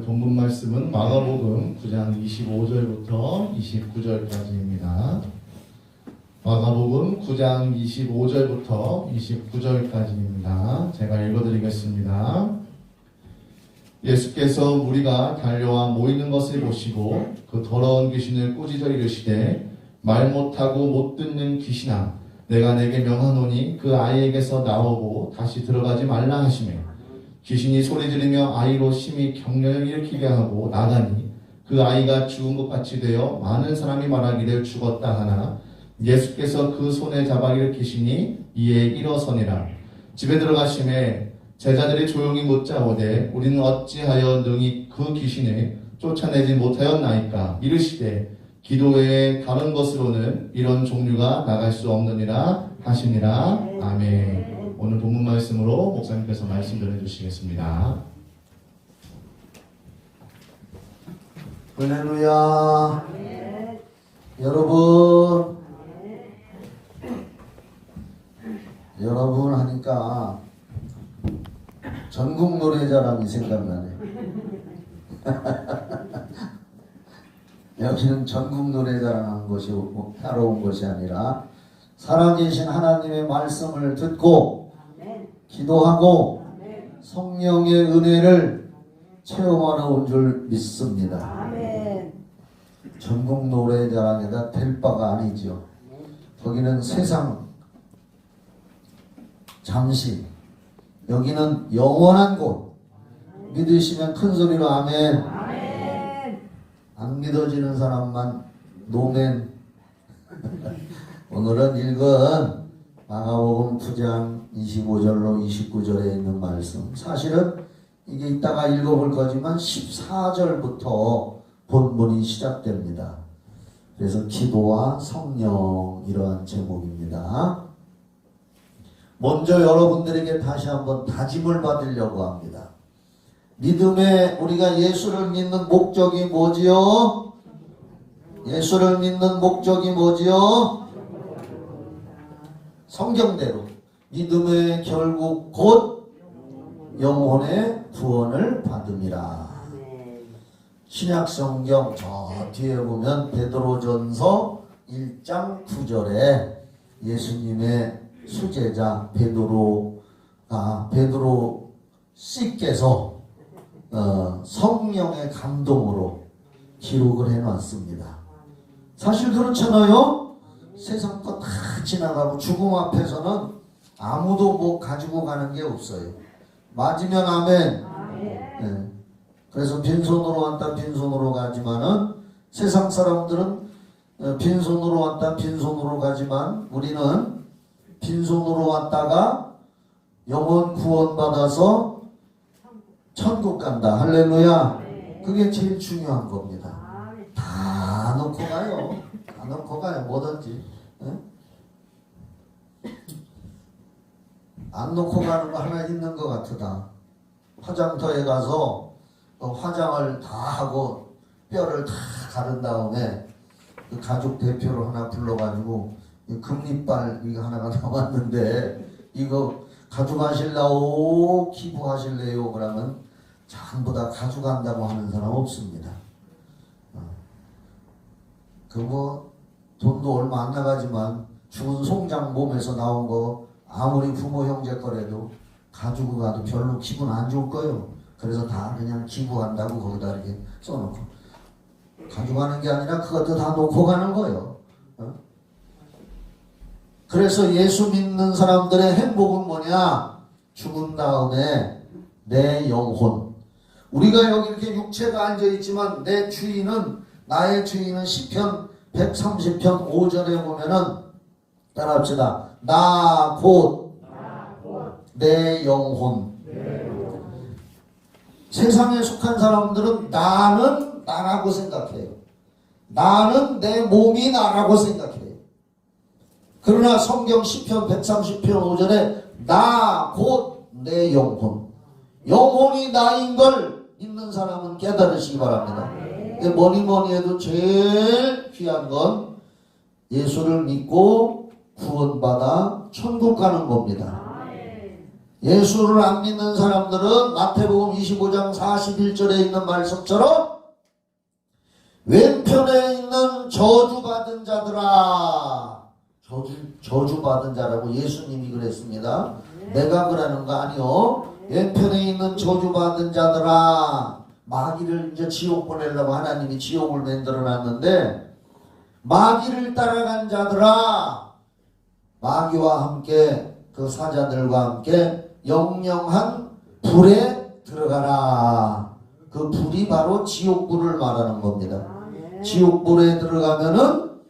오늘 본문 말씀은 마가복음 9장 25절부터 29절까지입니다. 마가복음 9장 25절부터 29절까지입니다. 제가 읽어드리겠습니다. 예수께서 무리가 달려와 모이는 것을 보시고 그 더러운 귀신을 꾸짖어 이르시되 말 못하고 못 듣는 귀신아 내가 내게 명하노니 그 아이에게서 나오고 다시 들어가지 말라 하시매 귀신이 소리지르며 아이로 심히 경련을 일으키게 하고 나가니 그 아이가 죽은 것 같이 되어 많은 사람이 말하기를 죽었다 하나 예수께서 그 손에 잡아 일으키시니 이에 일어서니라. 집에 들어가심에 제자들이 조용히 묻자오되 우리는 어찌하여 능히 그 귀신을 쫓아내지 못하였나이까 이르시되 기도 외에 다른 것으로는 이런 종류가 나갈 수 없느니라 하시니라. 아멘. 오늘 본문 말씀으로 목사님께서 말씀 전해주시겠습니다. 할렐루야. 여러분 하니까 전국 노래자랑이 생각나네. 여기는 전국 노래자랑한 것이 하러 온 것이 아니라 살아계신 하나님의 말씀을 듣고 기도하고 성령의 은혜를 체험하러 온 줄 믿습니다. 전국 노래자랑에다 될 바가 아니죠. 거기는 세상 잠시, 여기는 영원한 곳. 믿으시면 큰 소리로 아멘. 안 믿어지는 사람만 노멘. 오늘은 읽은 마가복음 9장 25절로 29절에 있는 말씀, 사실은 이게 이따가 읽어볼 거지만 14절부터 본문이 시작됩니다. 그래서 기도와 성령, 이러한 제목입니다. 먼저 여러분들에게 다시 한번 다짐을 받으려고 합니다. 믿음에 우리가 예수를 믿는 목적이 뭐지요? 예수를 믿는 목적이 뭐지요? 성경대로 믿음의 결국 곧 영혼의 구원을 받음이라. 신약성경 저 뒤에 보면 베드로전서 1장 9절에 예수님의 수제자 베드로 씨께서 성령의 감동으로 기록을 해놨습니다. 사실 그렇잖아요. 세상 거 다 지나가고 죽음 앞에서는 아무도 뭐 가지고 가는 게 없어요. 맞으면 아멘. 네. 그래서 빈손으로 왔다 빈손으로 가지만은 세상 사람들은 빈손으로 왔다 빈손으로 가지만 우리는 빈손으로 왔다가 영혼 구원받아서 천국 간다. 할렐루야. 그게 제일 중요한 겁니다. 다 넣고 가요. 다 넣고 가요. 뭐든지. 안 놓고 가는 거 하나 있는 것 같으다. 화장터에 가서 화장을 다 하고 뼈를 다 가른 다음에 그 가족 대표를 하나 불러가지고 금리빨 이거 하나가 나왔는데 이거 가져가실라고 기부하실래요? 그러면 전부 다 가져간다고 하는 사람 없습니다. 그 뭐 돈도 얼마 안 나가지만 죽은 송장 몸에서 나온 거 아무리 부모 형제 거래도 가지고 가도 별로 기분 안 좋을 거예요. 그래서 다 그냥 기부한다고 거기다 이렇게 써놓고 가져가는 게 아니라 그것도 다 놓고 가는 거예요. 그래서 예수 믿는 사람들의 행복은 뭐냐? 죽은 다음에 내 영혼. 우리가 여기 이렇게 육체가 앉아있지만 내 주인은, 나의 주인은 시편 130편 5절에 보면은 따라합시다. 나 곧 내 영혼. 세상에 속한 사람들은 나는 나라고 생각해요. 나는 내 몸이 나라고 생각해요. 그러나 성경 시편 130편 5절에 나 곧 내 영혼. 영혼이 나인 걸 믿는 사람은 깨달으시기 바랍니다. 뭐니 해도 제일 귀한 건 예수를 믿고 구원받아 천국 가는 겁니다. 예수를 안 믿는 사람들은 마태복음 25장 41절에 있는 말씀처럼 왼편에 있는 저주받은 자들아, 저주받은 자라고 예수님이 그랬습니다. 내가 그러는 거 아니요. 왼편에 있는 저주받은 자들아, 마귀를 이제 지옥 보내려고 하나님이 지옥을 만들어 놨는데, 마귀를 따라간 자들아, 마귀와 함께 그 사자들과 함께 영영한 불에 들어가라. 그 불이 바로 지옥불을 말하는 겁니다. 지옥불에 들어가면은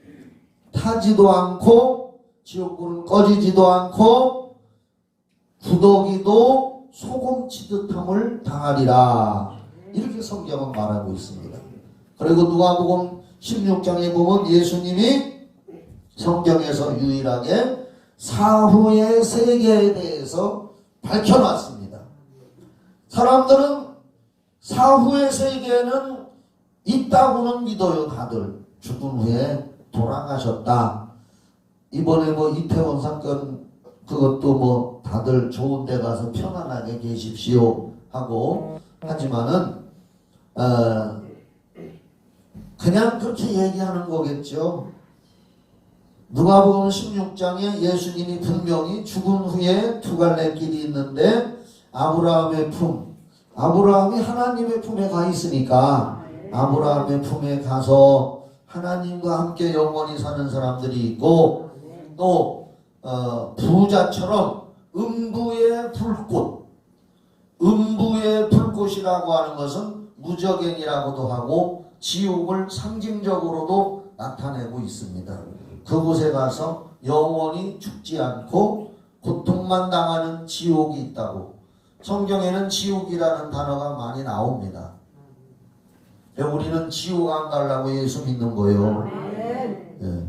타지도 않고 지옥불은 꺼지지도 않고 구더기도 소금치듯함을 당하리라. 이렇게 성경은 말하고 있습니다. 그리고 누가복음 16장에 보면 예수님이 성경에서 유일하게 사후의 세계에 대해서 밝혀놨습니다. 사람들은 사후의 세계는 있다고는 믿어요. 다들 죽은 후에 돌아가셨다. 이번에 뭐 이태원 사건 그것도 뭐 다들 좋은 데 가서 편안하게 계십시오 하고 하지만은 그냥 그렇게 얘기하는 거겠죠. 누가복음 16장에 예수님이 분명히 죽은 후에 두 갈래 길이 있는데 아브라함의 품, 아브라함이 하나님의 품에 가 있으니까 아브라함의 품에 가서 하나님과 함께 영원히 사는 사람들이 있고, 또 부자처럼 음부의 불꽃, 음부의 불꽃이라고 하는 것은 무저갱이라고도 하고 지옥을 상징적으로도 나타내고 있습니다. 그곳에 가서 영원히 죽지 않고 고통만 당하는 지옥이 있다고. 성경에는 지옥이라는 단어가 많이 나옵니다. 우리는 지옥 안 가려고 예수 믿는 거예요. 예.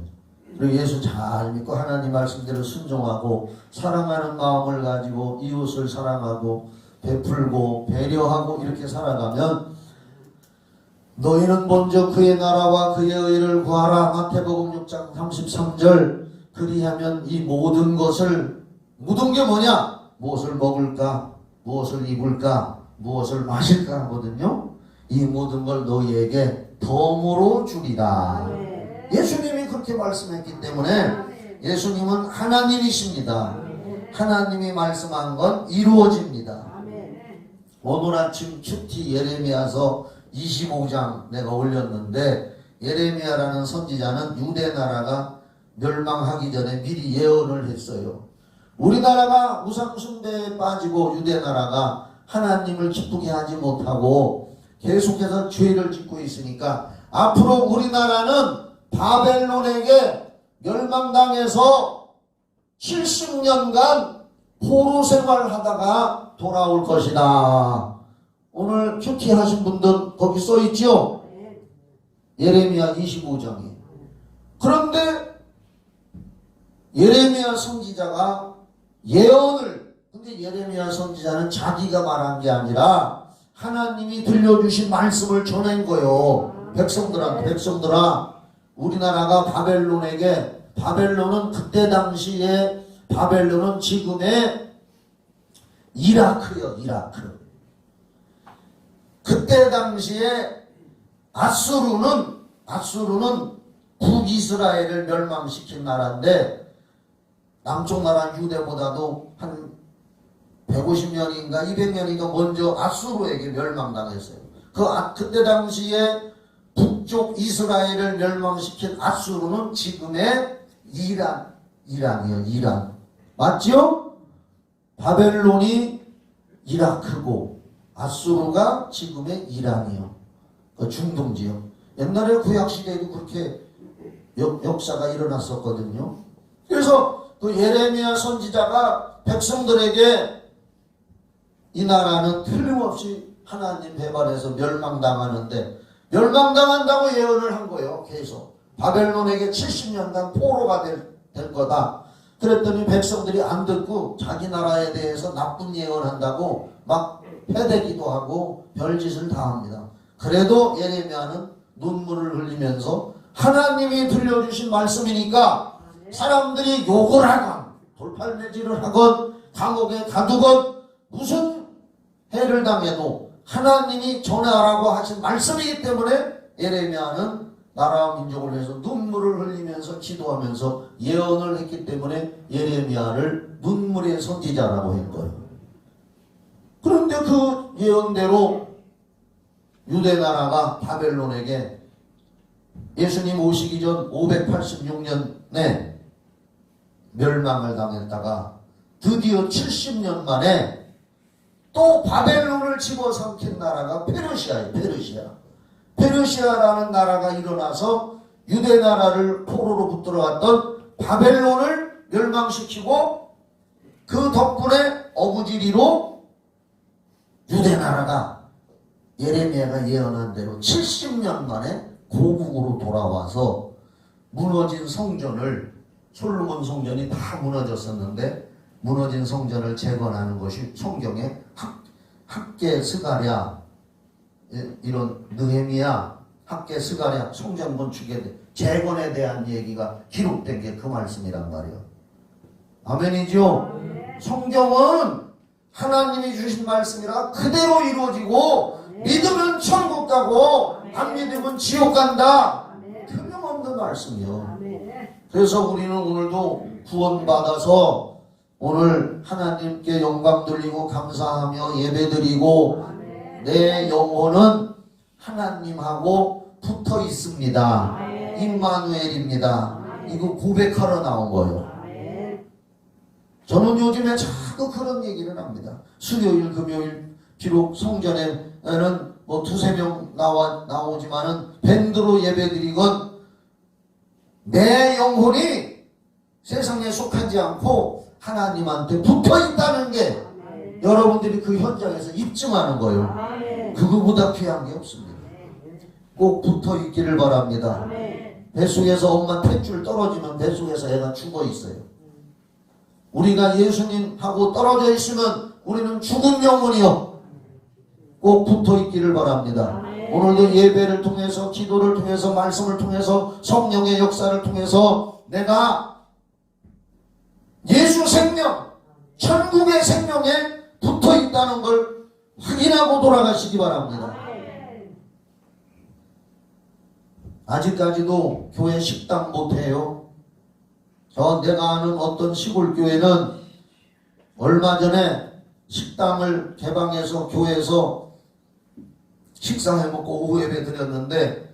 그리고 예수 잘 믿고 하나님 말씀대로 순종하고 사랑하는 마음을 가지고 이웃을 사랑하고 베풀고 배려하고 이렇게 살아가면 너희는 먼저 그의 나라와 그의 의를 구하라. 마태복음 6장 33절. 그리하면 이 모든 것을, 모든 게 뭐냐? 무엇을 먹을까? 무엇을 입을까? 무엇을 마실까 하거든요. 이 모든 걸 너희에게 덤으로 주리라. 예수님이 그렇게 말씀했기 때문에 예수님은 하나님이십니다. 하나님이 말씀한 건 이루어집니다. 오늘 아침 큐티 예레미야서 25장 내가 올렸는데, 예레미야라는 선지자는 유대 나라가 멸망하기 전에 미리 예언을 했어요. 우리나라가 우상숭배에 빠지고 유대 나라가 하나님을 기쁘게 하지 못하고 계속해서 죄를 짓고 있으니까 앞으로 우리나라는 바벨론에게 멸망당해서 70년간 포로 생활하다가 돌아올 것이다. 오늘 큐티 하신 분들 거기 써 있죠? 예레미야 25장에. 그런데 예레미야 선지자가 예언을, 근데 예레미야 선지자는 자기가 말한 게 아니라 하나님이 들려주신 말씀을 전한 거예요. 백성들한테. 백성들아, 우리나라가 바벨론에게, 바벨론은 그때 당시에 바벨론은 지금의 이라크요. 이라크. 그때 당시에 아수르는 북이스라엘을 멸망시킨 나라인데, 남쪽 나라 유대보다도 한 150년인가 200년인가 먼저 아수르에게 멸망당했어요. 그때 당시에 북쪽 이스라엘을 멸망시킨 아수르는 지금의 이란이요. 이란. 맞죠? 바벨론이 이라크고 아수르가 지금의 이란이요. 그 중동 지역. 옛날에 구약시대에도 그렇게 역사가 일어났었거든요. 그래서 그 예레미야 선지자가 백성들에게 이 나라는 틀림없이 하나님 배반해서 멸망당하는데, 멸망당한다고 예언을 한 거예요. 계속 바벨론에게 70년간 포로가 될 거다. 그랬더니 백성들이 안 듣고 자기 나라에 대해서 나쁜 예언한다고 막 패대기도 하고 별짓을 다 합니다. 그래도 예레미야는 눈물을 흘리면서 하나님이 들려주신 말씀이니까 사람들이 욕을 하건 돌팔매질을 하건 감옥에 가두건 무슨 해를 당해도 하나님이 전하라고 하신 말씀이기 때문에 예레미야는 나라와 민족을 위해서 눈물을 흘리면서 기도하면서 예언을 했기 때문에 예레미야를 눈물의 선지자라고 한 거예요. 그런데 그 예언대로 유대 나라가 바벨론에게 예수님 오시기 전 586년에 멸망을 당했다가 드디어 70년 만에 또 바벨론을 집어삼킨 나라가 페르시아예요. 페르시아라는 나라가 일어나서 유대 나라를 포로로 붙들어왔던 바벨론을 멸망시키고 그 덕분에 어부지리로 유대 나라가 예레미야가 예언한 대로 70년 만에 고국으로 돌아와서 무너진 성전을, 솔로몬 성전이 다 무너졌었는데 무너진 성전을 재건하는 것이 성경에 학개 스가랴, 이런 느헤미야, 학개 스가랴 성전 건축의 재건에 대한 얘기가 기록된 게 그 말씀이란 말이에요. 아멘이죠? 성경은 하나님이 주신 말씀이라 그대로 이루어지고 믿으면 천국 가고 안 믿으면 지옥 간다. 틀림없는 말씀이요. 그래서 우리는 오늘도 구원받아서 오늘 하나님께 영광 돌리고 감사하며 예배드리고 내 영혼은 하나님하고 붙어 있습니다. 임마누엘입니다. 이거 고백하러 나온 거예요. 저는 요즘에 자꾸 그런 얘기를 합니다. 수요일, 금요일 비록 성전에는 뭐 두세 명 나오지만은 밴드로 예배드리건 내 영혼이 세상에 속하지 않고 하나님한테 붙어 있다는 게 여러분들이 그 현장에서 입증하는 거예요. 그거보다 귀한 게 없습니다. 꼭 붙어 있기를 바랍니다. 뱃속에서 엄마 탯줄 떨어지면 뱃속에서 애가 죽어 있어요. 우리가 예수님하고 떨어져 있으면 우리는 죽은 영혼이요. 꼭 붙어 있기를 바랍니다. 오늘도 예배를 통해서, 기도를 통해서, 말씀을 통해서, 성령의 역사를 통해서 내가 예수 생명, 천국의 생명에 붙어 있다는 걸 확인하고 돌아가시기 바랍니다. 아직까지도 교회 식당 못해요. 내가 아는 어떤 시골 교회는 얼마 전에 식당을 개방해서 교회에서 식사해 먹고 오후 예배 드렸는데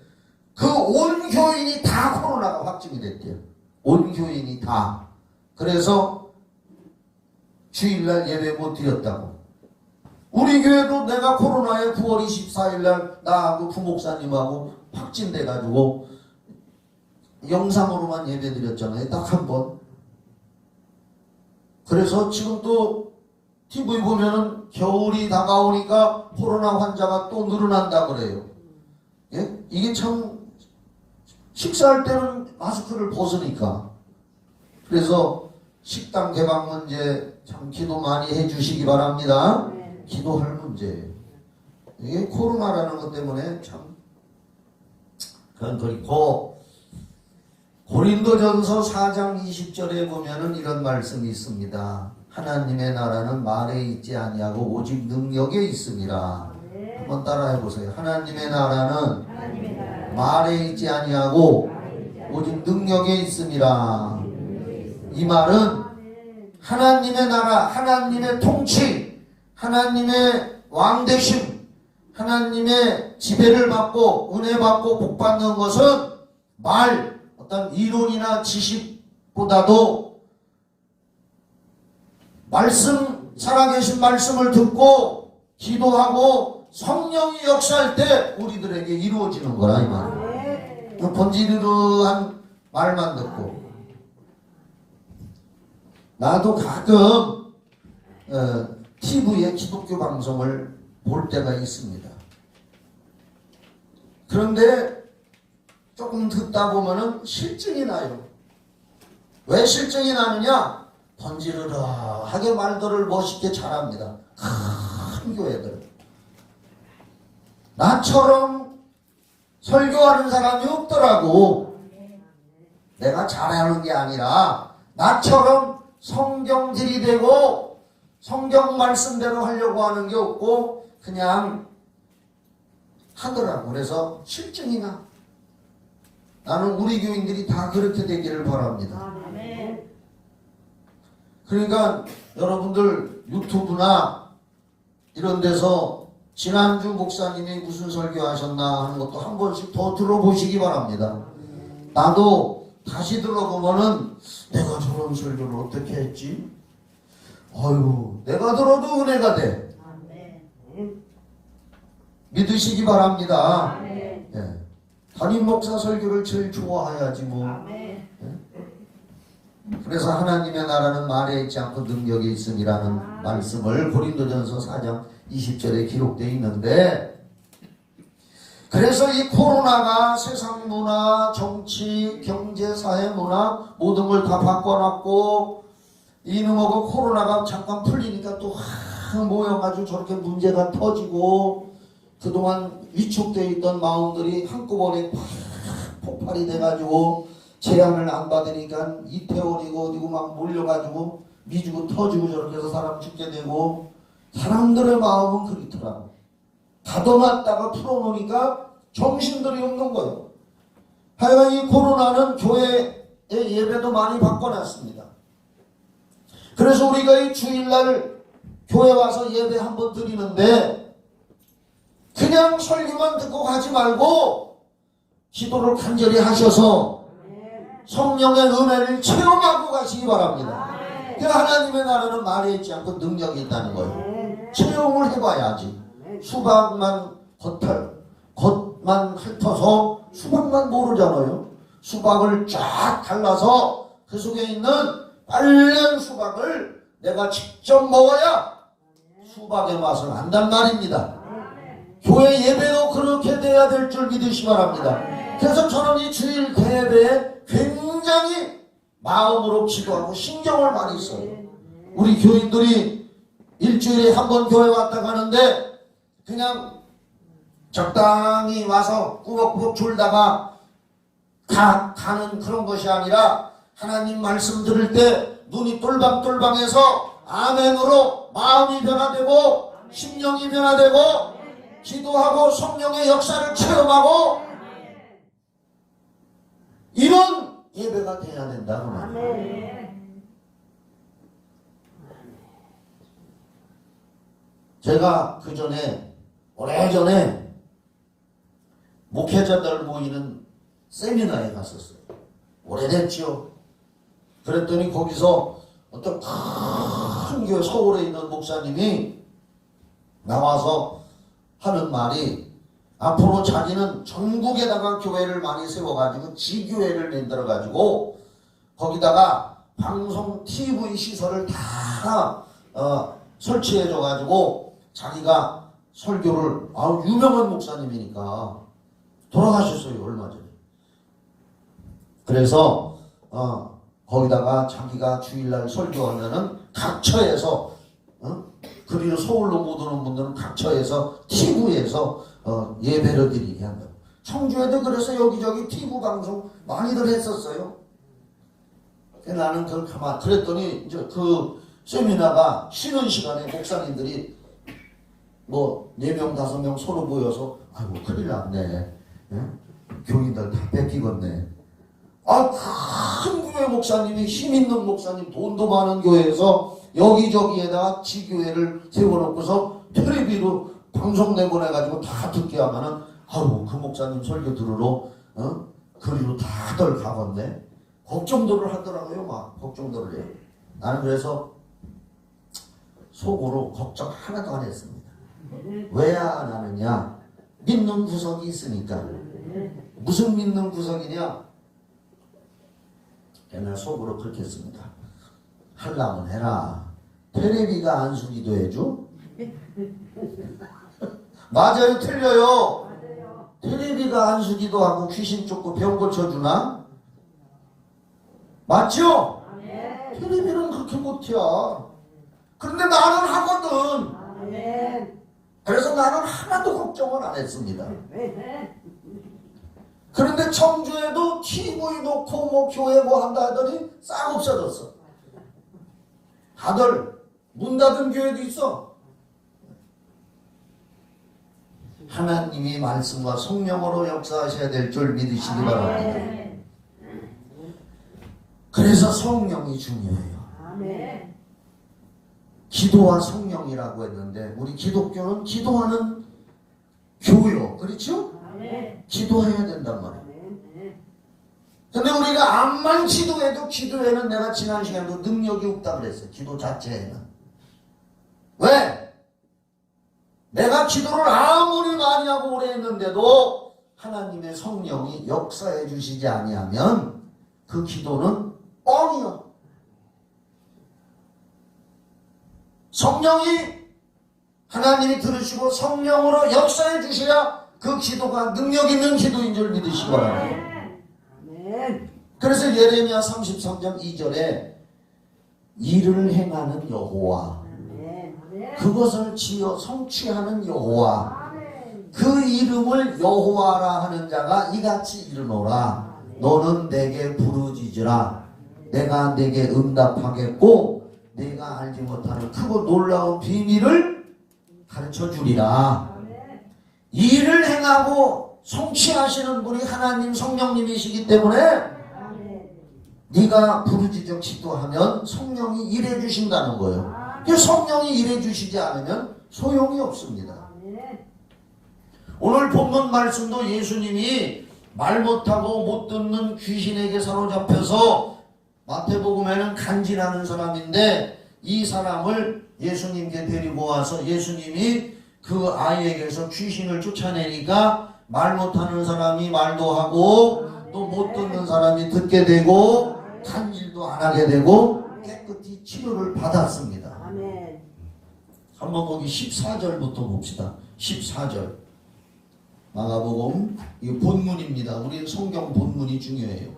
그 온 교인이 다 코로나가 확진이 됐대요. 온 교인이 다. 그래서 주일날 예배 못 드렸다고. 우리 교회도 내가 코로나에 9월 24일날 나하고 부목사님하고 확진돼가지고 영상으로만 예배 드렸잖아요. 딱 한 번. 그래서 지금 또 TV 보면은 겨울이 다가오니까 코로나 환자가 또 늘어난다 그래요. 예? 이게 참 식사할 때는 마스크를 벗으니까. 그래서 식당 개방 문제 참 기도 많이 해주시기 바랍니다. 기도할 문제예요. 이게 코로나라는 것 때문에 참 그건 그렇고 고린도전서 4장 20절에 보면은 이런 말씀이 있습니다. 하나님의 나라는 말에 있지 아니하고 오직 능력에 있습니다. 한번 따라해 보세요. 하나님의 나라는 말에 있지 아니하고 오직 능력에 있습니다. 이 말은 하나님의 나라, 하나님의 통치, 하나님의 왕되심, 하나님의 지배를 받고 은혜 받고 복 받는 것은 어떤 이론이나 지식보다도 살아계신 말씀을 듣고 기도하고 성령이 역사할 때 우리들에게 이루어지는 거라 이 말이에요. 번지르르한 말만 듣고. 나도 가끔 TV에 기독교 방송을 볼 때가 있습니다. 그런데 조금 듣다 보면은 실증이 나요. 왜 실증이 나느냐? 번지르르하게 말들을 멋있게 잘합니다. 큰 교회들. 나처럼 설교하는 사람이 없더라고. 내가 잘하는 게 아니라 나처럼 성경 들이대고 성경 말씀대로 하려고 하는 게 없고 그냥 하더라고. 그래서 실증이나 나는 우리 교인들이 다 그렇게 되기를 바랍니다. 그러니까 여러분들 유튜브나 이런 데서 지난주 목사님이 무슨 설교하셨나 하는 것도 한 번씩 더 들어보시기 바랍니다. 나도 다시 들어보면은 내가 저런 설교를 어떻게 했지? 아유, 내가 들어도 은혜가 돼. 믿으시기 바랍니다. 예. 담임 목사 설교를 제일 좋아해야지 뭐. 그래서 하나님의 나라는 말에 있지 않고 능력에 있음이라는 말씀을 고린도전서 4장 20절에 기록되어 있는데, 그래서 이 코로나가 세상 문화, 정치, 경제, 사회 문화 모든 걸 다 바꿔놨고, 이놈하고 코로나가 잠깐 풀리니까 또 모여가지고 저렇게 문제가 터지고, 그동안 위축되어 있던 마음들이 한꺼번에 폭발이 돼가지고 제한을 안 받으니까 이태원이고 어디고 막 몰려가지고 미주고 터지고 저렇게 해서 사람 죽게 되고, 사람들의 마음은 그렇더라고. 가둬놨다가 풀어놓으니까 정신들이 없는 거예요. 하여간 이 코로나는 교회의 예배도 많이 바꿔놨습니다. 그래서 우리가 이 주일날 교회 와서 예배 한번 드리는데 그냥 설교만 듣고 가지 말고 기도를 간절히 하셔서 성령의 은혜를 체험하고 가시기 바랍니다. 그 하나님의 나라는 말에 있지 않고 능력이 있다는 거예요. 체험을 해봐야지. 수박만 겉만 핥아서 수박만 모르잖아요. 수박을 쫙 갈라서 그 속에 있는 빨간 수박을 내가 직접 먹어야 수박의 맛을 안단 말입니다. 교회 예배도 그렇게 돼야 될 줄 믿으시기 바랍니다. 그래서 저는 이 주일 예배에 굉장히 마음으로 기도하고 신경을 많이 써요. 우리 교인들이 일주일에 한 번 교회 왔다 가는데 그냥 적당히 와서 꾸벅꾸벅 졸다가 가는 그런 것이 아니라 하나님 말씀 들을 때 눈이 똘방똘방해서 아멘으로 마음이 변화되고 심령이 변화되고 기도하고 성령의 역사를 체험하고 이런 예배가 돼야 된다고 말이에요. 제가 그 전에 오래전에 목회자들 모이는 세미나에 갔었어요. 오래됐죠. 그랬더니 거기서 어떤 큰 교회 서울에 있는 목사님이 나와서 하는 말이 앞으로 자기는 전국에다가 교회를 많이 세워가지고 지교회를 만들어가지고 거기다가 방송 TV 시설을 다 설치해줘가지고 자기가 설교를 유명한 목사님이니까 돌아가셨어요 얼마 전에. 그래서 거기다가 자기가 주일날 설교하면은 각처에서 그리로 서울로 못 오는 분들은 각처에서 TV에서 예배를 드리게 한다고. 청주에도 그래서 여기저기 TV 방송 많이들 했었어요. 나는 그걸 그랬더니 이제 그 세미나가 쉬는 시간에 목사님들이 뭐 4명 5명 서로 모여서 아이고 큰일 났네. 교인들 다 뺏기겠네. 큰 교회 목사님이 힘 있는 목사님 돈도 많은 교회에서 여기저기에다가 지교회를 세워놓고서 텔레비로 방송 내보내가지고 다 듣게 하면은 아이고 그 목사님 설교 들으러 그리로 다들 가겠네. 걱정들을 하더라고요. 막 걱정들을 해요. 나는 그래서 속으로 걱정 하나도 안 했습니다. 왜 안 하느냐? 믿는 구석이 있으니까. 무슨 믿는 구석이냐? 내가 속으로 그렇게 했습니다. 하려면 해라. 텔레비가 안수기도 해줘? 맞아요, 틀려요. 텔레비가 안수기도 하고 귀신 쫓고 병 고쳐주나? 맞죠? 텔레비는 그렇게 못해. 그런데 나는 하거든. 그래서 나는 하나도 걱정을 안 했습니다. 그런데 청주에도 TV 놓고 뭐 교회 뭐 한다 하더니 싹 없어졌어. 다들 문 닫은 교회도 있어. 하나님이 말씀과 성령으로 역사하셔야 될 줄 믿으시기 바랍니다. 그래서 성령이 중요해요. 기도와 성령이라고 했는데 우리 기독교는 기도하는 교요. 그렇죠? 기도해야 된단 말이에요. 근데 우리가 암만 기도해도 기도에는 내가 지난 시간에도 능력이 없다 그랬어요. 기도 자체에는. 왜? 내가 기도를 아무리 많이 하고 오래 했는데도 하나님의 성령이 역사해 주시지 아니하면 그 기도는 뻥이요. 성령이 하나님이 들으시고 성령으로 역사해 주셔야 그 기도가 능력 있는 기도인 줄 믿으시기 바랍니다. 그래서 예레미야 33장 2절에 일을 행하는 여호와, 그것을 지어 성취하는 여호와, 그 이름을 여호와라 하는 자가 이같이 이르노라. 너는 내게 부르짖으라. 내가 내게 응답하겠고 내가 알지 못하는 크고 놀라운 비밀을 가르쳐 주리라. 일을 행하고 성취하시는 분이 하나님 성령님이시기 때문에 네가 부르짖어 기도하면 성령이 일해 주신다는 거예요. 성령이 일해 주시지 않으면 소용이 없습니다. 오늘 본문 말씀도 예수님이 말 못하고 못 듣는 귀신에게 사로잡혀서 마태복음에는 간지나는 사람인데 이 사람을 예수님께 데리고 와서 예수님이 그 아이에게서 귀신을 쫓아내니까 말 못하는 사람이 말도 하고 또 못 듣는 사람이 듣게 되고 간질도 안 하게 되고 깨끗이 치료를 받았습니다. 한번 거기 14절부터 봅시다. 14절 마가복음 이거 본문입니다. 우리 성경 본문이 중요해요.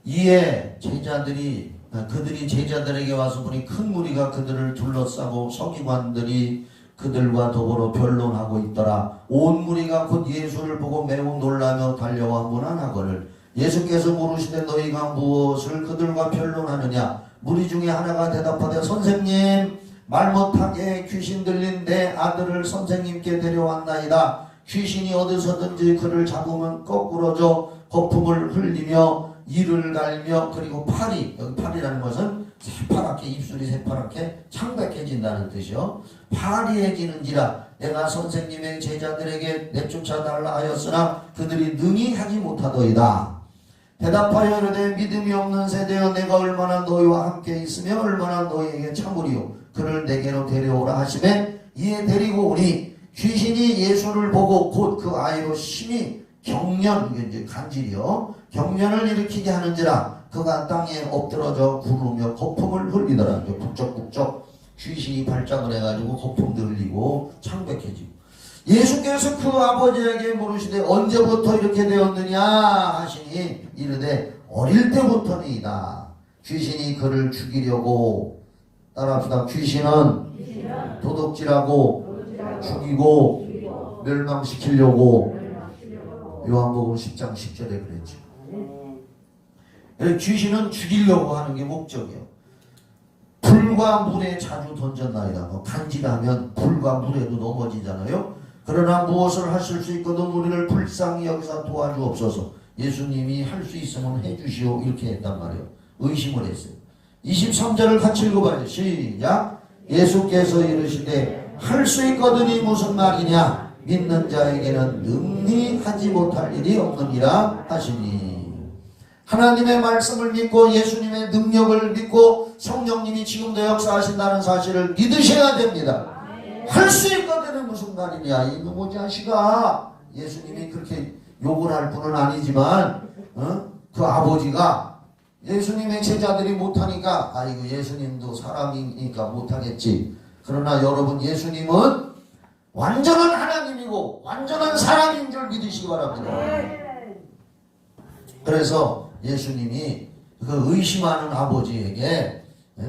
이에 제자들이 그들이 제자들에게 와서 보니 큰 무리가 그들을 둘러싸고 서기관들이 그들과 더불어 변론하고 있더라. 온 무리가 곧 예수를 보고 매우 놀라며 달려와 문안하거늘 예수께서 물으시되 너희가 무엇을 그들과 변론하느냐. 무리 중에 하나가 대답하되 선생님 말 못하게 귀신 들린 내 아들을 선생님께 데려왔나이다. 귀신이 어디서든지 그를 잡으면 거꾸러져 거품을 흘리며 이를 갈며 그리고 팔이, 여기 팔이라는 것은 새파랗게 입술이 새파랗게 창백해진다는 뜻이요. 파리해지는지라 내가 선생님의 제자들에게 내쫓아달라 하였으나 그들이 능히 하지 못하더이다. 대답하여 이르되 믿음이 없는 세대여 내가 얼마나 너희와 함께 있으며 얼마나 너희에게 참으리요. 그를 내게로 데려오라 하시매 이에 데리고 오니 귀신이 예수를 보고 곧 그 아이로 심히 경련, 이게 이제 간질이요, 경련을 일으키게 하는지라 그가 땅에 엎드러져 구르며 거품을 흘리더라. 북적북적 귀신이 발작을 해가지고 거품도 흘리고 창백해지고 예수께서 그 아버지에게 물으시되 언제부터 이렇게 되었느냐 하시니 이르되 어릴 때부터니이다. 귀신이 그를 죽이려고, 따라합시다. 귀신은 도둑질하고 죽이고 멸망시키려고 요한복음 10장 10절에 그랬죠. 귀신은 죽이려고 하는 게 목적이에요. 불과 물에 자주 던졌나이다. 간지나면 불과 물에도 넘어지잖아요. 그러나 무엇을 하실 수 있거든 우리를 불쌍히 여기서 도와주옵소서. 예수님이 할 수 있으면 해주시오 이렇게 했단 말이에요. 의심을 했어요. 23절을 같이 읽어봐요. 시작. 예수께서 이르시되 할 수 있거든이 무슨 말이냐. 믿는 자에게는 능히 하지 못할 일이 없느니라 하시니. 하나님의 말씀을 믿고 예수님의 능력을 믿고 성령님이 지금도 역사하신다는 사실을 믿으셔야 됩니다. 할 수 있거든은 무슨 말이냐. 이놈의 자식아. 예수님이 그렇게 욕을 할 분은 아니지만 그 아버지가 예수님의 제자들이 못하니까 아이고 예수님도 사람이니까 못하겠지. 그러나 여러분 예수님은 완전한 하나님이고 완전한 사람인 줄 믿으시기 바랍니다. 그래서 예수님이 그 의심하는 아버지에게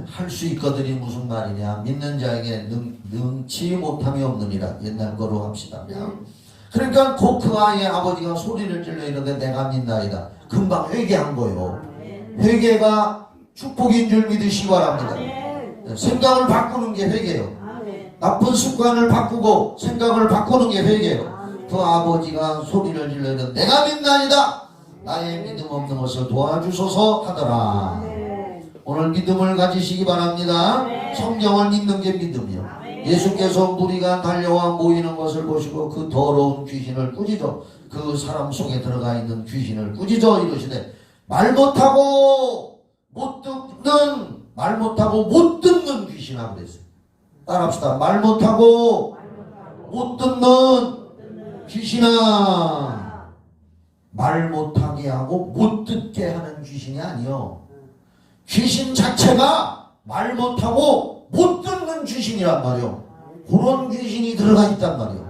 할 수 있거든이 무슨 말이냐. 믿는 자에게 능치 못함이 없느니라. 옛날 거로 합시다. 그러니까 곧 그 아이의 아버지가 소리를 질러 이르되 내가 믿나이다. 금방 회개한 거예요. 회개가 축복인 줄 믿으시기 바랍니다. 생각을 바꾸는 게 회개예요. 나쁜 습관을 바꾸고 생각을 바꾸는 게 회개예요. 그 아버지가 소리를 질러서 내가 믿나이다. 나의 믿음 없는 것을 도와주소서 하더라. 오늘 믿음을 가지시기 바랍니다. 성경을 믿는 게 믿음이요. 예수께서 무리가 달려와 모이는 것을 보시고 그 더러운 귀신을 꾸짖어, 그 사람 속에 들어가 있는 귀신을 꾸짖어 이르시되 말 못하고 못 듣는 귀신아 그랬어요. 따라합시다. 말 못하고 못 듣는 귀신아. 말 못하게 하고 못 듣게 하는 귀신이 아니요. 귀신 자체가 말 못하고 못 듣는 귀신이란 말이요. 그런 귀신이 들어가 있단 말이요.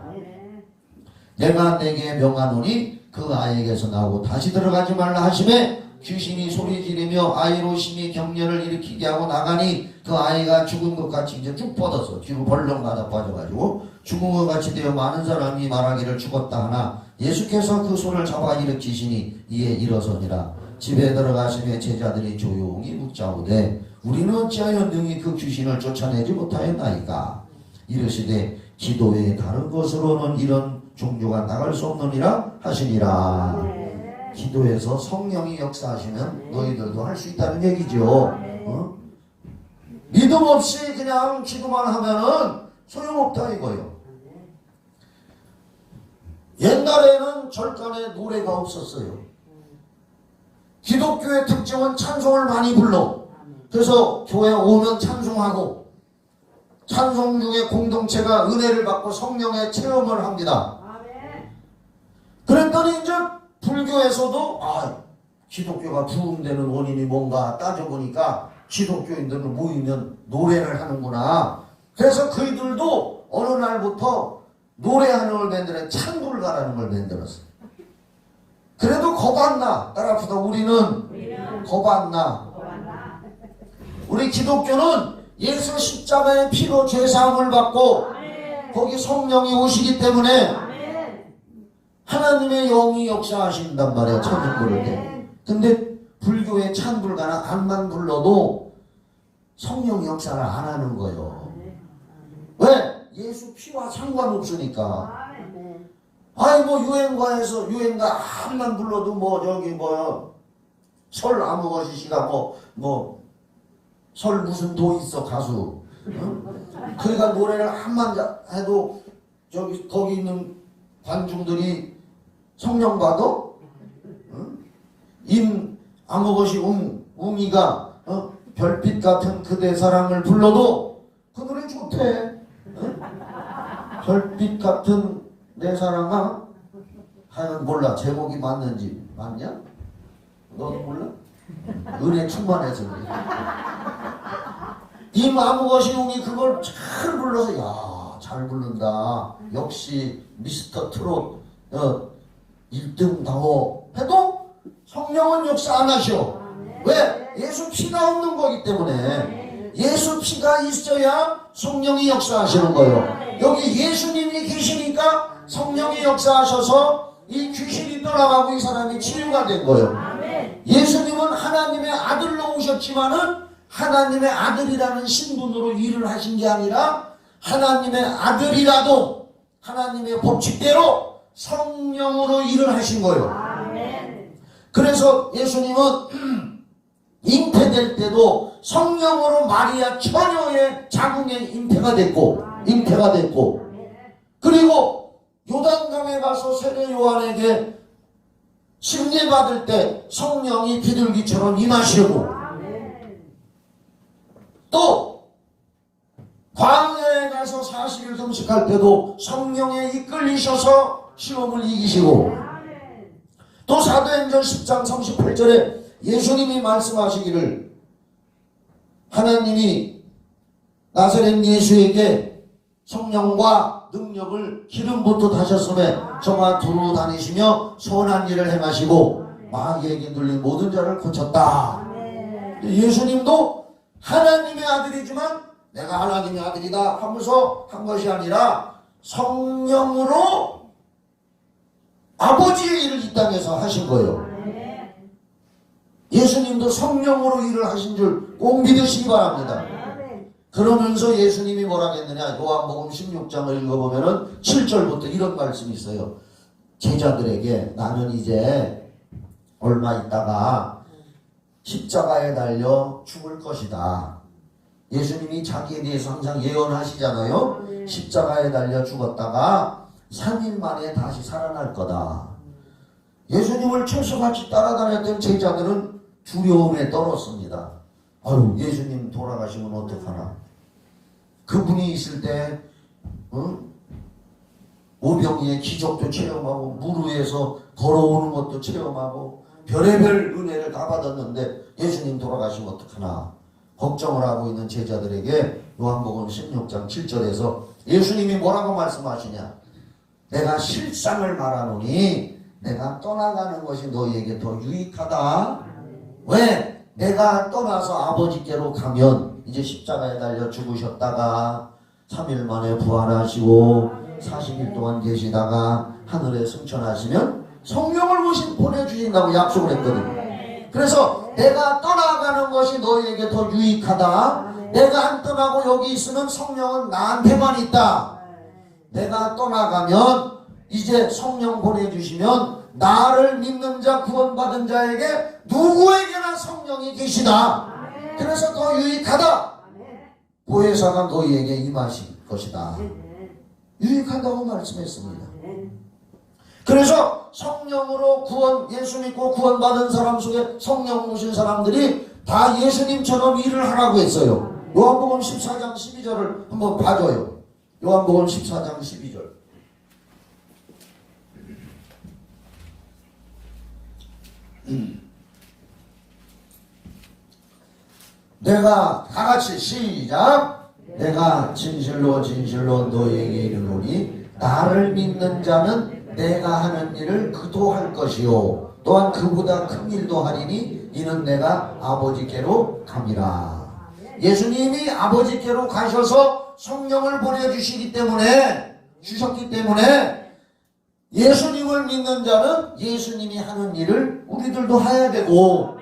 내가 내게 명하노니 그 아이에게서 나오고 다시 들어가지 말라 하심에 귀신이 소리 지르며 아이로 심히 경련을 일으키게 하고 나가니 그 아이가 죽은 것 같이 이제 쭉 뻗어서 뒤로 벌렁 가다 빠져가지고 죽은 것 같이 되어 많은 사람이 말하기를 죽었다 하나 예수께서 그 손을 잡아 일으키시니 이에 일어서니라. 집에 들어가시며 제자들이 조용히 묻자오되 우리는 어찌하여 능히 그 귀신을 쫓아내지 못하였나이까. 이르시되 기도 외에 다른 것으로는 이런 종교가 나갈 수 없느니라 하시니라. 기도에서 성령이 역사하시면 너희들도 할 수 있다는 얘기죠. 믿음 없이 그냥 기도만 하면은 소용없다 이거예요. 옛날에는 절간에 노래가 없었어요. 기독교의 특징은 찬송을 많이 불러. 그래서 교회 오면 찬송하고 찬송 중에 공동체가 은혜를 받고 성령의 체험을 합니다. 그랬더니 이제 불교에서도 기독교가 부흥되는 원인이 뭔가 따져보니까 기독교인들은 모이면 노래를 하는구나. 그래서 그이들도 어느 날부터 노래하는 걸 만들어 찬불가라는 걸 만들었어요. 그래도 겁안나. 따라합시다. 우리는 겁안나. 우리 기독교는 예수 십자가의 피로 죄사함을 받고 거기 성령이 오시기 때문에 하나님의 영이 역사하신단 말이에요. 찬송 부를 때. 근데 불교의 찬불가는 안만 불러도 성령 역사를 안 하는 거예요. 왜? 예수 피와 상관없으니까. 유행가에서 유행가 한만 불러도 설 아무것이 씨가 설 무슨 도 있어 가수. 그러니까 노래를 한만 해도 거기 있는 관중들이 성령 받아? 아무것이 웅이가 별빛 같은 그대 사랑을 불러도 그 노래 좋대. 별빛 같은 내 사랑아. 하여간 몰라. 제목이 맞는지. 맞냐? 너도 몰라? 은혜 충만해서 그래. 아무것이 웅이 그걸 잘 불러서 야, 잘 부른다. 역시 미스터 트롯 1등다워 해도 성령은 역사 안 하셔. 왜? 예수 피가 없는 거기 때문에. 예수 피가 있어야 성령이 역사하시는 거예요. 여기 예수님이 계시니까 성령이 역사하셔서 이 귀신이 떠나가고 이 사람이 치유가 된 거예요. 예수님은 하나님의 아들로 오셨지만은 하나님의 아들이라는 신분으로 일을 하신 게 아니라 하나님의 아들이라도 하나님의 법칙대로 성령으로 일을 하신 거예요. 그래서 예수님은 잉태될 때도 성령으로 마리아 처녀의 자궁에 잉태가 됐고 그리고 요단강에 가서 세례 요한에게 침례받을 때 성령이 비둘기처럼 임하시고 또 광야에 가서 40일 금식할 때도 성령에 이끌리셔서 시험을 이기시고 또 사도행전 10장 38절에 예수님이 말씀하시기를 하나님이 나사렛 예수에게 성령과 능력을 기름부터 다셨음에 저가 두루 다니시며 선한 일을 행하시고 마귀에게 눌린 모든 자를 고쳤다. 예수님도 하나님의 아들이지만 내가 하나님의 아들이다 하면서 한 것이 아니라 성령으로 아버지의 일을 이 땅에서 하신 거예요. 예수님도 성령으로 일을 하신 줄 꼭 믿으시기 바랍니다. 그러면서 예수님이 뭐라고 했느냐? 요한복음 16장을 읽어보면은 7절부터 이런 말씀이 있어요. 제자들에게 나는 이제 얼마 있다가 십자가에 달려 죽을 것이다. 예수님이 자기에 대해서 항상 예언하시잖아요. 십자가에 달려 죽었다가 3일 만에 다시 살아날 거다. 예수님을 철수같이 따라다녔던 제자들은 두려움에 떨었습니다. 아유, 예수님 돌아가시면 어떡하나. 그분이 있을 때 오병이의 기적도 체험하고 물 위에서 걸어오는 것도 체험하고 별의별 은혜를 다 받았는데 예수님 돌아가시면 어떡하나 걱정을 하고 있는 제자들에게 요한복음 16장 7절에서 예수님이 뭐라고 말씀하시냐? 내가 실상을 말하노니 내가 떠나가는 것이 너희에게 더 유익하다. 왜? 내가 떠나서 아버지께로 가면 이제 십자가에 달려 죽으셨다가 3일 만에 부활하시고 40일 동안 계시다가 하늘에 승천하시면 성령을 보내주신다고 약속을 했거든요. 그래서 내가 떠나가는 것이 너희에게 더 유익하다. 내가 안 떠나고 여기 있으면 성령은 나한테만 있다. 내가 떠나가면 이제 성령 보내주시면 나를 믿는 자 구원받은 자에게 누구에게나 성령이 계시다. 그래서 더 유익하다. 보혜사가 너희에게 임하실 것이다. 유익하다고 말씀했습니다. 그래서 성령으로 예수 믿고 구원받은 사람 속에 성령 오신 사람들이 다 예수님처럼 일을 하라고 했어요. 요한복음 14장 12절을 한번 봐줘요. 요한복음 14장 12절. 내가 다 같이 시작. 내가 진실로 진실로 너희에게 이르노니 나를 믿는 자는 내가 하는 일을 그도 할 것이요 또한 그보다 큰 일도 하리니 이는 내가 아버지께로 감이라. 예수님이 아버지께로 가셔서 성령을 보내주셨기 때문에 예수님을 믿는 자는 예수님이 하는 일을 우리들도 해야 되고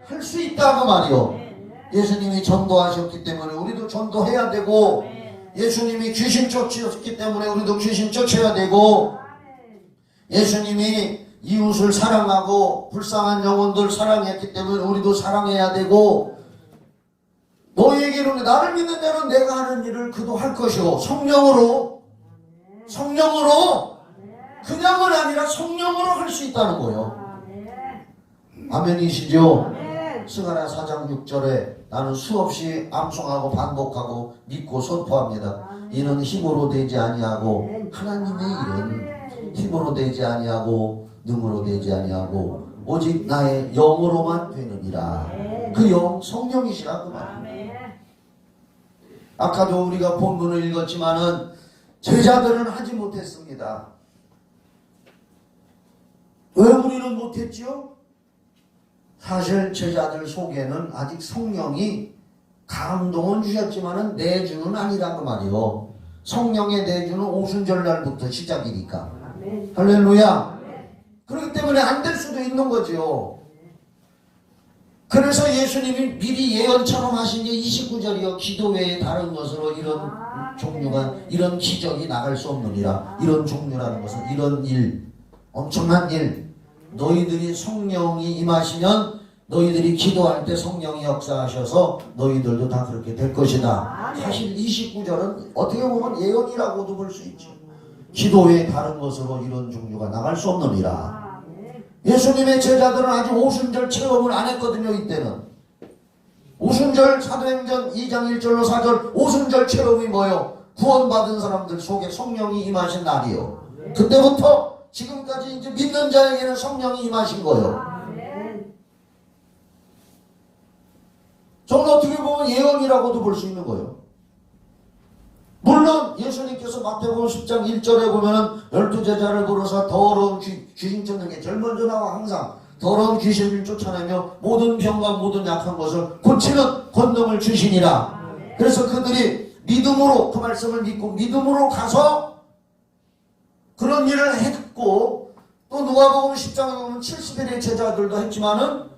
할 수 있다고 말이요. 예수님이 전도하셨기 때문에 우리도 전도해야 되고 예수님이 귀신 쫓으셨기 때문에 우리도 귀신 쫓아야 되고 예수님이 이웃을 사랑하고 불쌍한 영혼들 사랑했기 때문에 우리도 사랑해야 되고 너희에게는 나를 믿는 자는 내가 하는 일을 그도 할 것이고 성령으로 그냥은 아니라 성령으로 할 수 있다는 거예요. 아멘이시죠? 스가랴 4장 6절에 나는 수없이 암송하고 반복하고 믿고 선포합니다. 이는 힘으로 되지 아니하고 하나님의 일은 힘으로 되지 아니하고 능으로 되지 아니하고 오직 나의 영으로만 되느니라. 그 영 성령이시라 그 말입니다. 아까도 우리가 본문을 읽었지만은 제자들은 하지 못했습니다. 왜 우리는 못했죠? 사실 제자들 속에는 아직 성령이 감동은 주셨지만은 내주는 아니란 말이요. 성령의 내주는 오순절 날부터 시작이니까. 할렐루야. 그렇기 때문에 안 될 수도 있는 거죠. 그래서 예수님이 미리 예언처럼 하신 게 29절이요. 기도 외에 다른 것으로 이런 종류가 이런 기적이 나갈 수 없느니라. 이런 종류라는 것은 이런 일, 엄청난 일. 너희들이 성령이 임하시면 너희들이 기도할 때 성령이 역사하셔서 너희들도 다 그렇게 될 것이다. 사실 29절은 어떻게 보면 예언이라고도 볼 수 있죠. 기도 외에 다른 것으로 이런 종류가 나갈 수 없느니라. 예수님의 제자들은 아직 오순절 체험을 안 했거든요. 이때는 오순절 사도행전 2장 1절로 4절 오순절 체험이 뭐예요? 구원받은 사람들 속에 성령이 임하신 날이요. 그때부터 지금까지 이제 믿는 자에게는 성령이 임하신 거예요. 저는 어떻게 보면 예언이라고도 볼 수 있는 거예요. 물론 예수님께서 마태복음 10장 1절에 보면은 12제자를 부르사 더러운 귀신 쫓는 게 제일 먼저 나와. 항상 더러운 귀신을 쫓아내며 모든 병과 모든 약한 것을 고치는 권능을 주시니라. 그래서 그들이 믿음으로 그 말씀을 믿고 믿음으로 가서 그런 일을 했고 또 누가복음 10장에 보면 70일의 제자들도 했지만은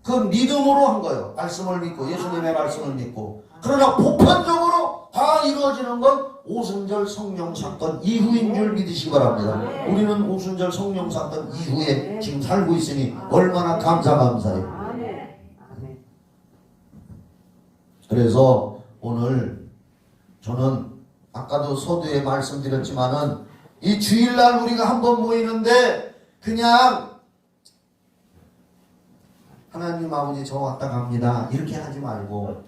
그 믿음으로 한 거예요. 말씀을 믿고 예수님의 말씀을 믿고 그러나 보편적으로 다 이루어지는 건 오순절 성령 사건 이후인 줄 믿으시기 바랍니다. 우리는 오순절 성령 사건 이후에 지금 살고 있으니 얼마나 감사해요. 그래서 오늘 저는 아까도 서두에 말씀드렸지만은 이 주일날 우리가 한번 모이는데 그냥 하나님 아버지 저 왔다 갑니다 이렇게 하지 말고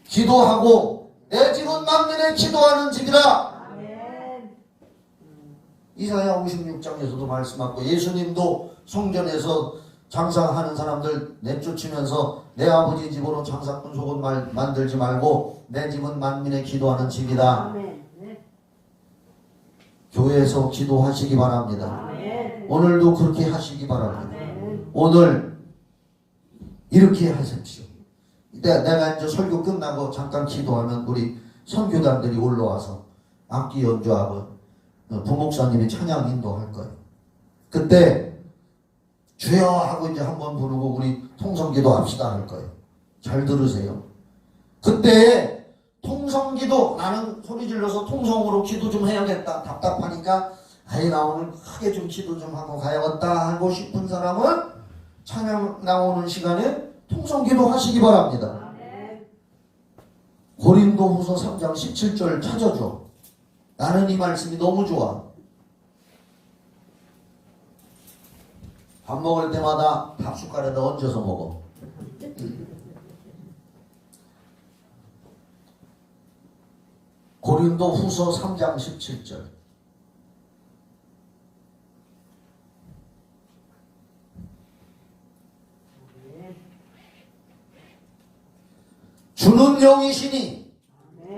기도하고 내 집은 만민의 기도하는 집이라. 이사야 56장에서도 말씀하고 예수님도 성전에서 장사하는 사람들 내쫓으면서 내 아버지 집으로 장사꾼 속은 만들지 말고 내 집은 만민의 기도하는 집이다. 교회에서 기도하시기 바랍니다. 오늘도 그렇게 하시기 바랍니다. 오늘 이렇게 하십시오. 내가 이제 설교 끝나고 잠깐 기도하면 우리 선교단들이 올라와서 악기 연주하고 부목사님이 찬양 인도할 거예요. 그때 주여 하고 이제 한번 부르고 우리 통성기도 합시다 할 거예요. 잘 들으세요. 그때 통성기도 나는 소리 질러서 통성으로 기도 좀 해야겠다 답답하니까 아이 나 오늘 크게 좀 기도 좀 하고 가야겠다 하고 싶은 사람은 찬양 나오는 시간에 통성기도 하시기 바랍니다. 고린도후서 3장 17절 찾아줘. 나는 이 말씀이 너무 좋아. 밥 먹을 때마다 밥 숟갈에다 얹어서 먹어. 고린도후서 3장 17절. 주는 영이시니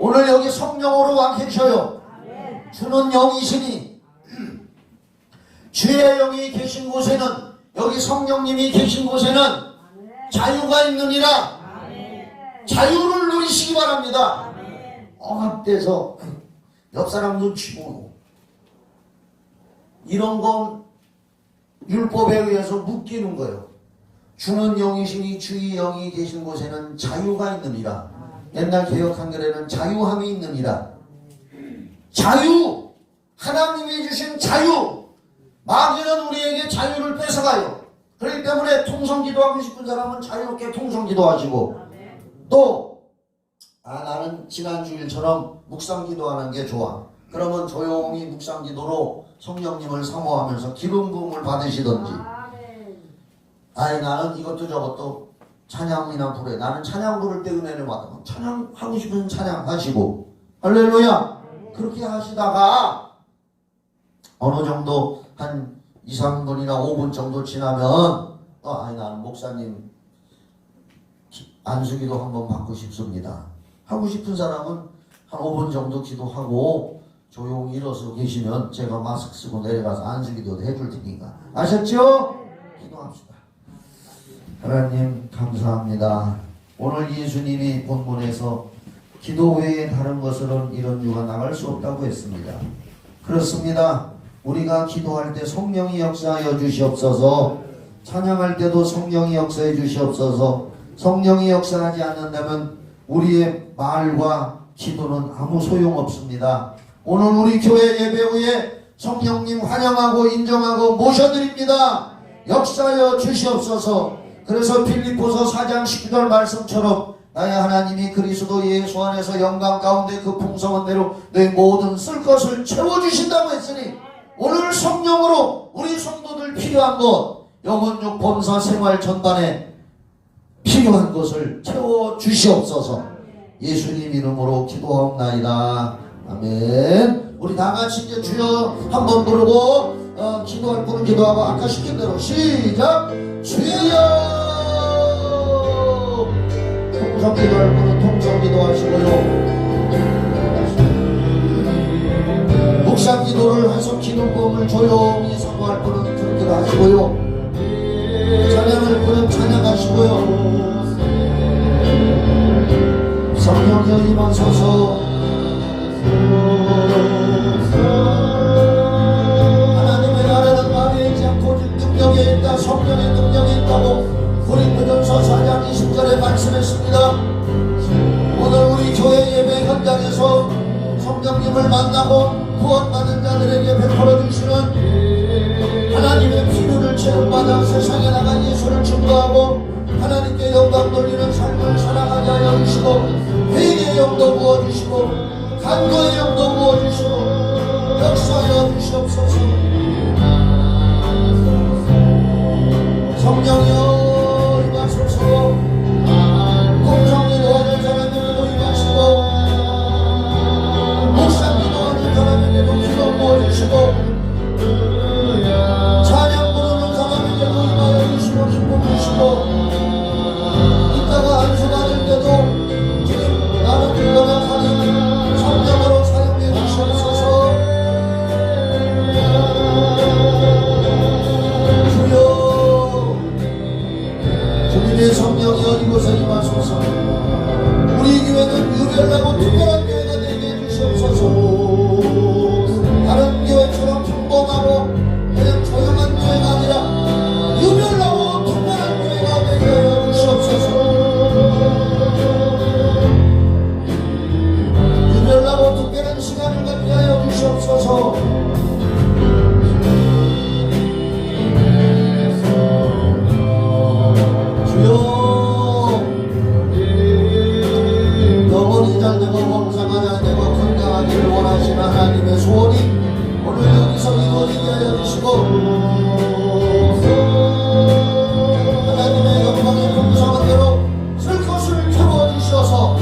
오늘 여기 성령으로 와 계셔요. 주는 영이시니 주의 영이 계신 곳에는 여기 성령님이 계신 곳에는 자유가 있느니라. 자유를 누리시기 바랍니다. 억압돼서 옆 사람 눈치 보고 이런 건 율법에 의해서 묶이는 거예요. 주는 영이시니 주의 영이 계신 곳에는 자유가 있느니라. 옛날 개역 한글에는 자유함이 있느니라. 자유! 하나님이 주신 자유! 마귀는 우리에게 자유를 뺏어가요. 그렇기 때문에 통성기도 하고 싶은 사람은 자유롭게 통성기도 하시고 또 나는 지난 주일처럼 묵상기도 하는 게 좋아. 그러면 조용히 묵상기도로 성령님을 사모하면서 기름 부음을 받으시던지 나는 이것도 저것도 찬양이나 부르래. 나는 찬양 부를 때 은혜를 받아. 찬양 하고 싶은 찬양 하시고 할렐루야. 그렇게 하시다가 어느 정도 한 2, 3분이나 5분 정도 지나면 나는 목사님 안수기도 한번 받고 싶습니다. 하고 싶은 사람은 한 5분 정도 기도하고 조용히 일어서 계시면 제가 마스크 쓰고 내려가서 안수기도 해줄 테니까 아셨죠? 기도합시다. 하나님 감사합니다. 오늘 예수님이 본문에서 기도 외에 다른 것으로는 이런 유가 나갈 수 없다고 했습니다. 그렇습니다. 우리가 기도할 때 성령이 역사하여 주시옵소서. 찬양할 때도 성령이 역사해 주시옵소서. 성령이 역사하지 않는다면 우리의 말과 기도는 아무 소용없습니다. 오늘 우리 교회 예배 후에 성령님 환영하고 인정하고 모셔드립니다. 역사하여 주시옵소서. 그래서 빌립보서 4장 19절 말씀처럼 나의 하나님이 그리스도 예수 안에서 영광 가운데 그 풍성한 대로 내 모든 쓸 것을 채워주신다고 했으니 오늘 성령으로 우리 성도들 필요한 것 영혼육 범사 생활 전반에 필요한 것을 채워주시옵소서. 예수님 이름으로 기도하옵나이다. 아멘. 우리 다같이 이제 주여 한번 부르고 기도할 분은 기도하고 아까 시킨 대로 시작. 주여. 통성 기도할 분은 통성 기도하시고요. 묵상 기도를 해서 기도법을 조용히 사모할 분은 그렇게도 하시고요. 찬양할 분은 찬양하시고요. 성령여 임하소서. 하나님의 나라는 말에 있지 않고 능력에 있다. 성령의 능력이 있다고 고린도전서 4장 20절에 말씀했습니다. 본받아 세상에 나간 예수를 증거하고 하나님께 영광 돌리는 삶을 살아가게 하여 주시고 회개의 영도 부어주시고 간구의 영도 부어주시고 역사하여 주시옵소서. 성령이여 임하소서. 공성기 도하는 사람에게도 임하시고 목사님 도하는 사람에게도 기도 부어주시고 찬양 부르는 사람에게도 임하여 주시고 기쁨 주시고 이따가 안수받을 때도 주님 나는 불러나가니 성령으로 사용해 주시옵소서. 주여 주님의 성령이여 이곳에 임하소서. 우리 교회는 유별나고 특별한 교회가 되게 해주시옵소서. 다른 교회처럼 평범하고 그냥 조용한 교회가 아니라 유별나고 특별한 교회가 되게 하여 주시옵소서. 유별나고 특별한 시간을 갖게 하여 주시옵소서. 주여 영원히 잘되고 건강하게 잘되고 건강하기를 원하시는 하나님의 소원이 오늘 여기서 이루어지게 하여 주시고 하나님의 영광의 풍성한 대로 쓸 것을 채워주셔서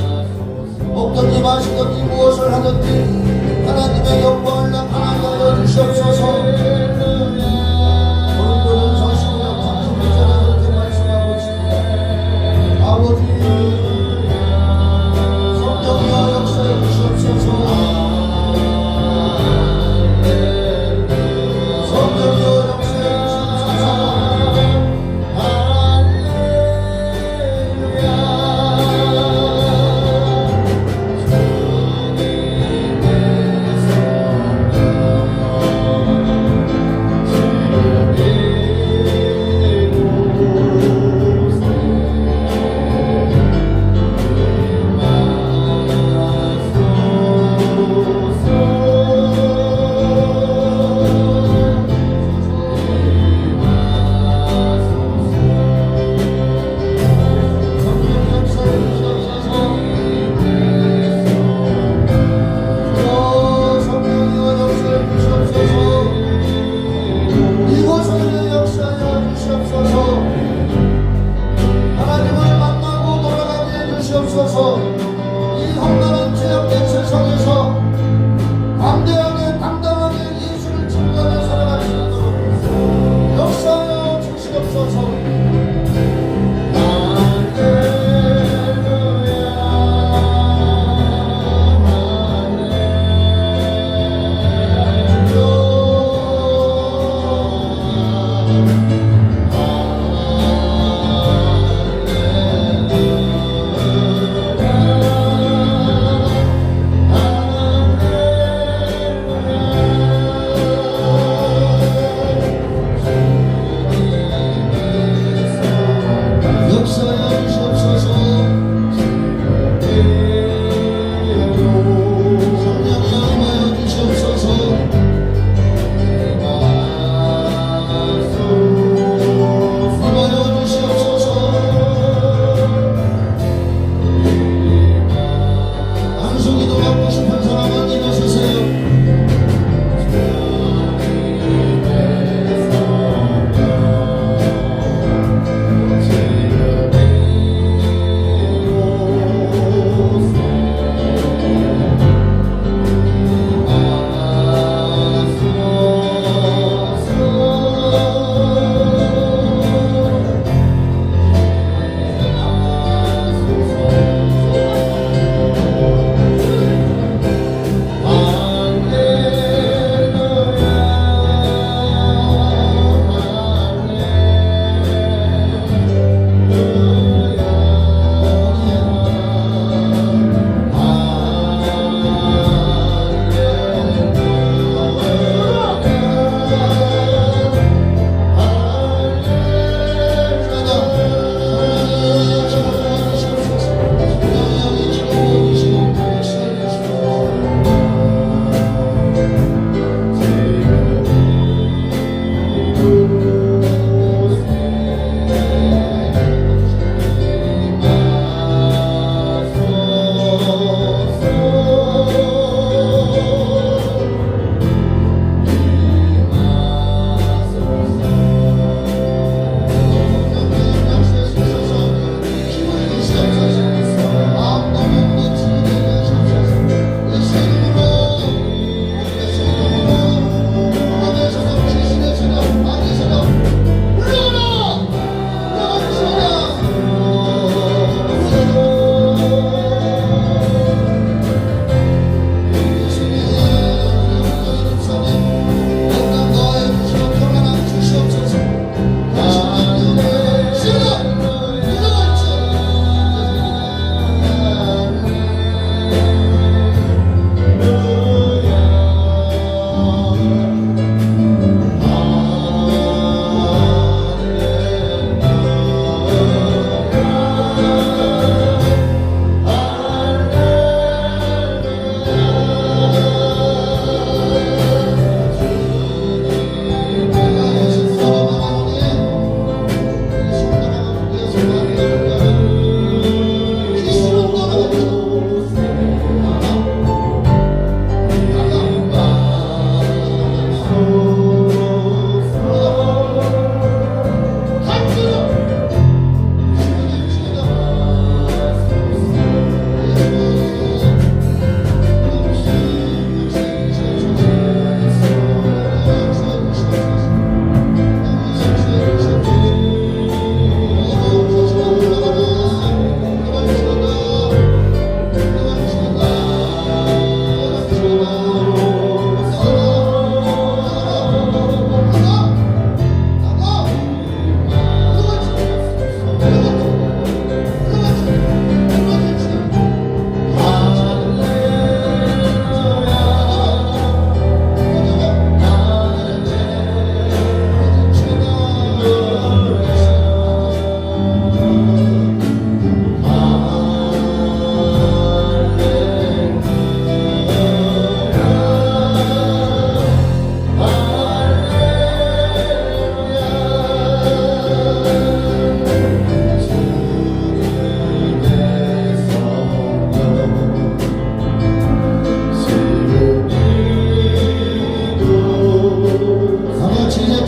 먹든지 마시든지 무엇을 하든지 하나님의 영광을 나타나게 하여 주시옵소서. 오늘도 성신이랑 당신이잖아 그렇게 말씀하고 있습니다. 아버지 성령이여 역사해 주시옵소서. 성령이여 역사해 주시옵소서.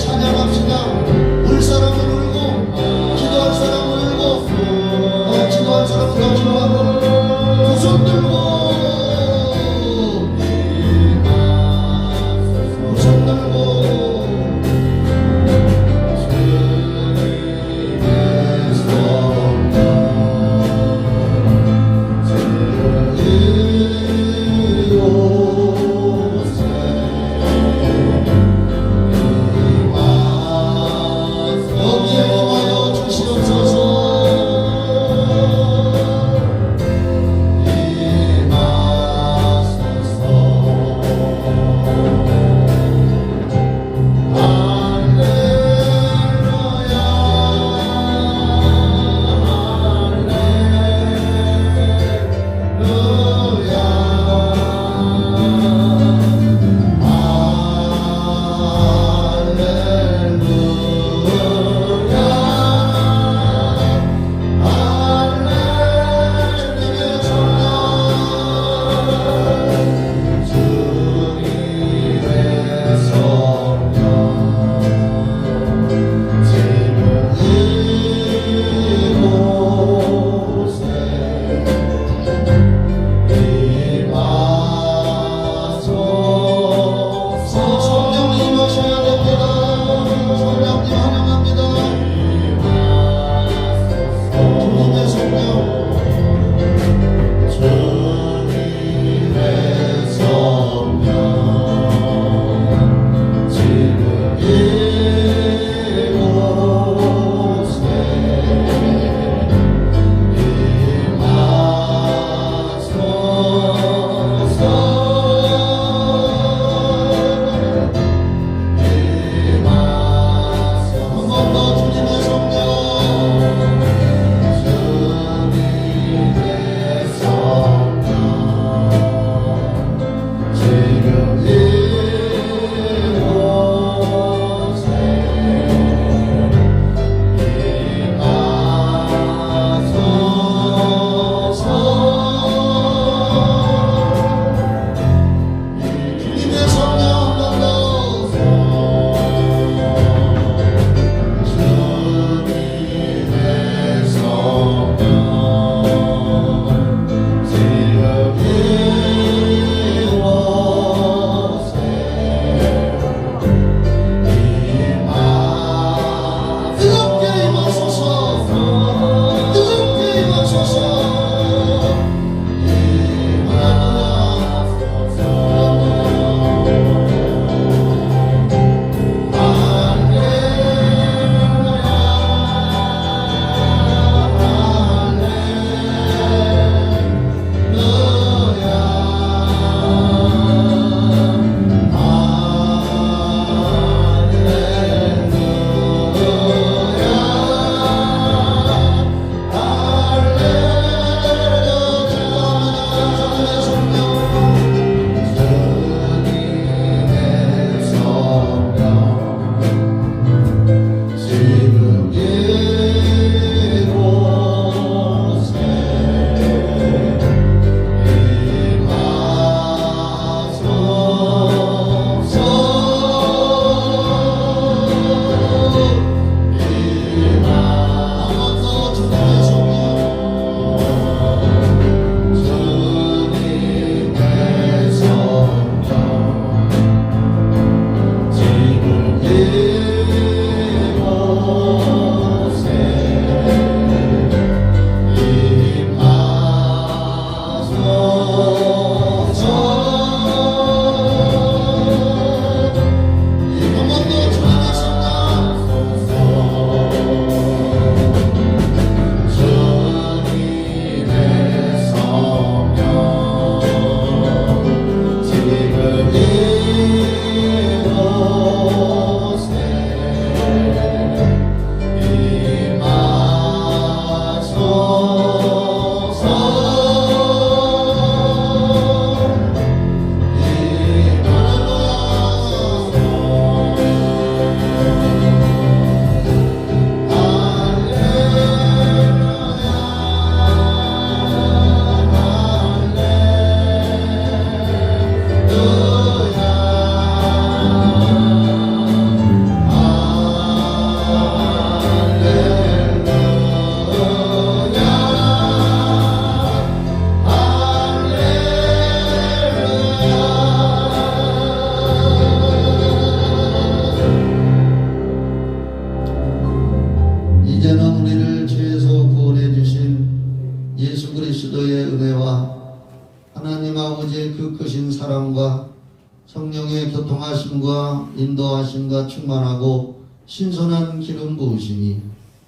찬양합시다. 울 사람은 울고 기도할 사람은 울고 기도할 사람은 더 기도하고 두 손 들고 두 손 들고 이제는 우리를 죄에서 구원해 주신 예수 그리스도의 은혜와 하나님 아버지의 그 크신 사랑과 성령의 교통하심과 인도하심과 충만하고 신선한 기름 부으심이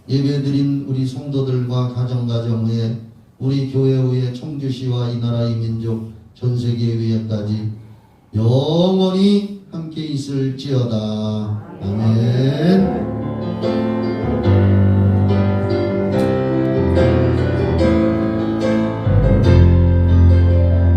예배드린 우리 성도들과 가정가정의 우리 교회의 청주시와 이 나라 이 민족 전 세계 위에까지 영원히 함께 있을지어다. 아멘.